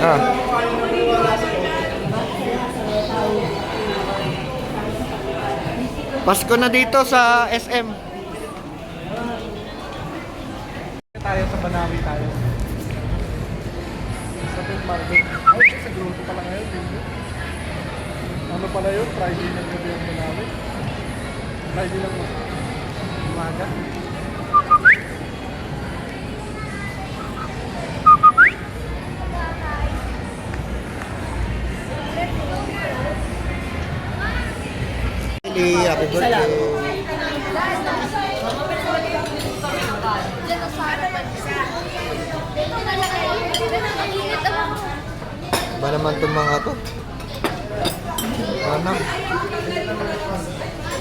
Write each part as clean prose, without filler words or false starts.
Ah, Pasko na dito sa SM. Tayo sa Banawi tayo. Sa Pink Market. Ay, sa grupo pala ngayon. Ano pala yun? Friday ng gabi ang Banawi. Friday lang umaga. Happy birthday. Ba naman itong mga to? Ano?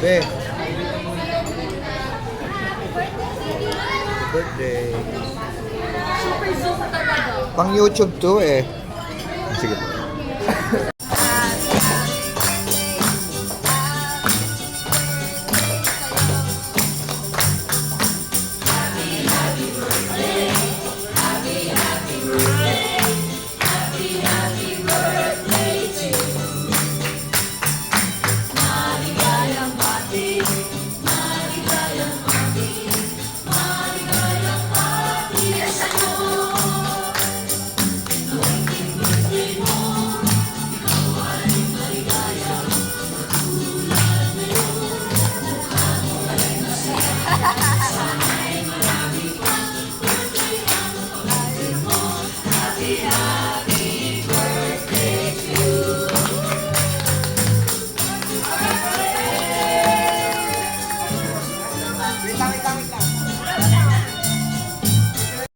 Be. Birthday. Pang YouTube to eh. Sige.